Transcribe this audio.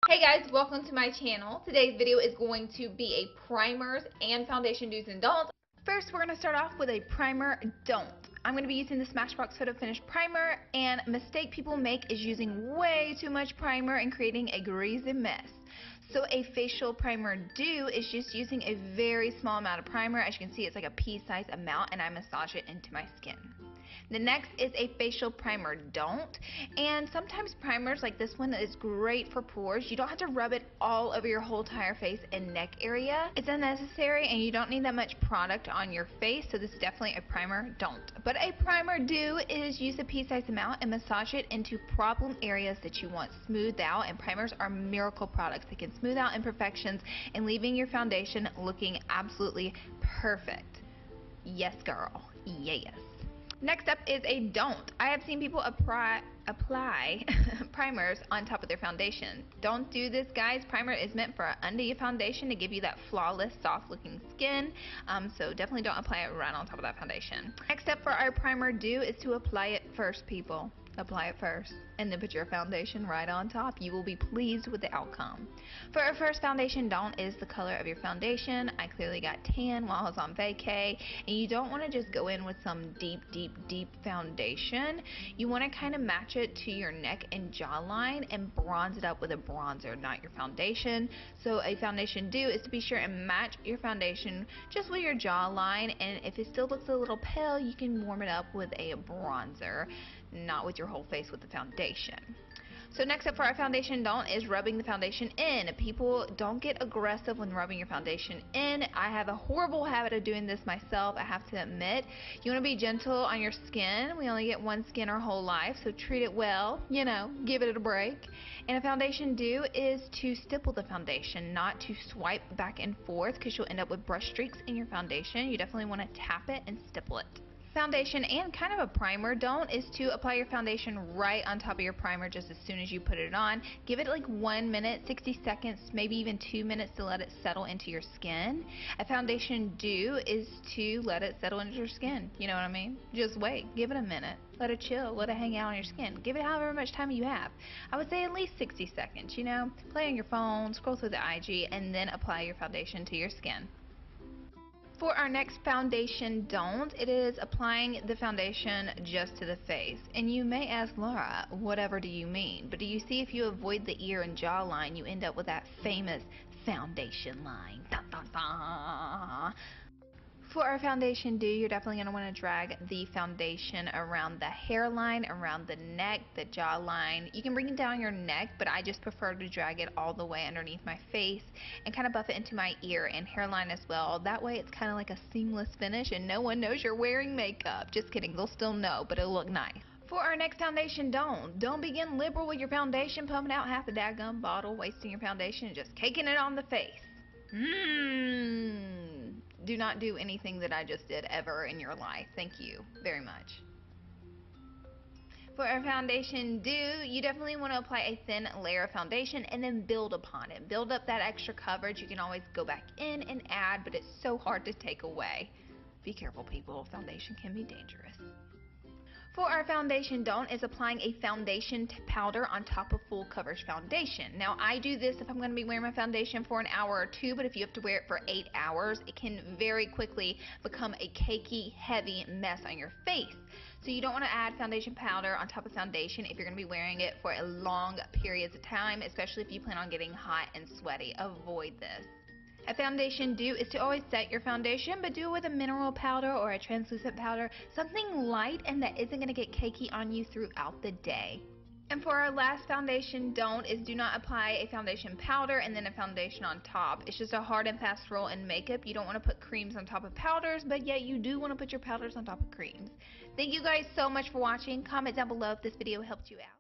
Hey guys, welcome to my channel. Today's video is going to be a primers and foundation do's and don'ts. First, we're going to start off with a primer don't. I'm going to be using the Smashbox Photo Finish Primer, and a mistake people make is using way too much primer and creating a greasy mess. So a facial primer do is just using a very small amount of primer. As you can see, it's like a pea-sized amount, and I massage it into my skin. The next is a facial primer don't, and sometimes primers like this one is great for pores. You don't have to rub it all over your whole entire face and neck area. It's unnecessary and you don't need that much product on your face, so this is definitely a primer don't. But a primer do is use a pea-sized amount and massage it into problem areas that you want smoothed out, and primers are miracle products. They can smooth out imperfections and leaving your foundation looking absolutely perfect. Yes girl, yes. Next up is a don't. I have seen people apply primers on top of their foundation. Don't do this, guys. Primer is meant for under your foundation to give you that flawless, soft looking skin. So definitely don't apply it right on top of that foundation. Next step for our primer do is to apply it first, people. Apply it first and then put your foundation right on top. You will be pleased with the outcome. For our first foundation don't is the color of your foundation. I clearly got tan while I was on vacay, and you don't want to just go in with some deep foundation. You want to kind of match it to your neck and jawline and bronze it up with a bronzer, not your foundation. So a foundation do is to be sure and match your foundation just with your jawline, and if it still looks a little pale, you can warm it up with a bronzer, not with your whole face with the foundation. So next up for our foundation don't is rubbing the foundation in. People, don't get aggressive when rubbing your foundation in. I have a horrible habit of doing this myself, I have to admit. You want to be gentle on your skin. We only get one skin our whole life, so treat it well, you know, give it a break. And a foundation do is to stipple the foundation, not to swipe back and forth, because you'll end up with brush streaks in your foundation. You definitely want to tap it and stipple it. Foundation and kind of a primer don't is to apply your foundation right on top of your primer just as soon as you put it on. Give it like 1 minute, 60 seconds, maybe even 2 minutes to let it settle into your skin. A foundation do is to let it settle into your skin. You know what I mean? Just wait. Give it a minute. Let it chill. Let it hang out on your skin. Give it however much time you have. I would say at least 60 seconds, you know? Play on your phone, scroll through the IG, and then apply your foundation to your skin. For our next foundation don't, it is applying the foundation just to the face. And you may ask, Laura, whatever do you mean? But do you see, if you avoid the ear and jawline, you end up with that famous foundation line. Dun, dun, dun. For our foundation do, you're definitely going to want to drag the foundation around the hairline, around the neck, the jawline. You can bring it down your neck, but I just prefer to drag it all the way underneath my face and kind of buff it into my ear and hairline as well. That way it's kind of like a seamless finish and no one knows you're wearing makeup. Just kidding, they'll still know, but it'll look nice. For our next foundation don't begin liberal with your foundation, pumping out half the daggum bottle, wasting your foundation, and just caking it on the face. Do not do anything that I just did ever in your life. Thank you very much. For our foundation do, you definitely want to apply a thin layer of foundation and then build upon it. Build up that extra coverage. You can always go back in and add, but it's so hard to take away. Be careful, people. Foundation can be dangerous. For our foundation don't is applying a foundation powder on top of full coverage foundation. Now I do this if I'm going to be wearing my foundation for an hour or two, but if you have to wear it for 8 hours, it can very quickly become a cakey, heavy mess on your face. So you don't want to add foundation powder on top of foundation if you're going to be wearing it for a long periods of time, especially if you plan on getting hot and sweaty. Avoid this. A foundation do is to always set your foundation, but do it with a mineral powder or a translucent powder, something light and that isn't going to get cakey on you throughout the day. And for our last foundation don't is do not apply a foundation powder and then a foundation on top. It's just a hard and fast rule in makeup. You don't want to put creams on top of powders, but yet you do want to put your powders on top of creams. Thank you guys so much for watching. Comment down below if this video helped you out.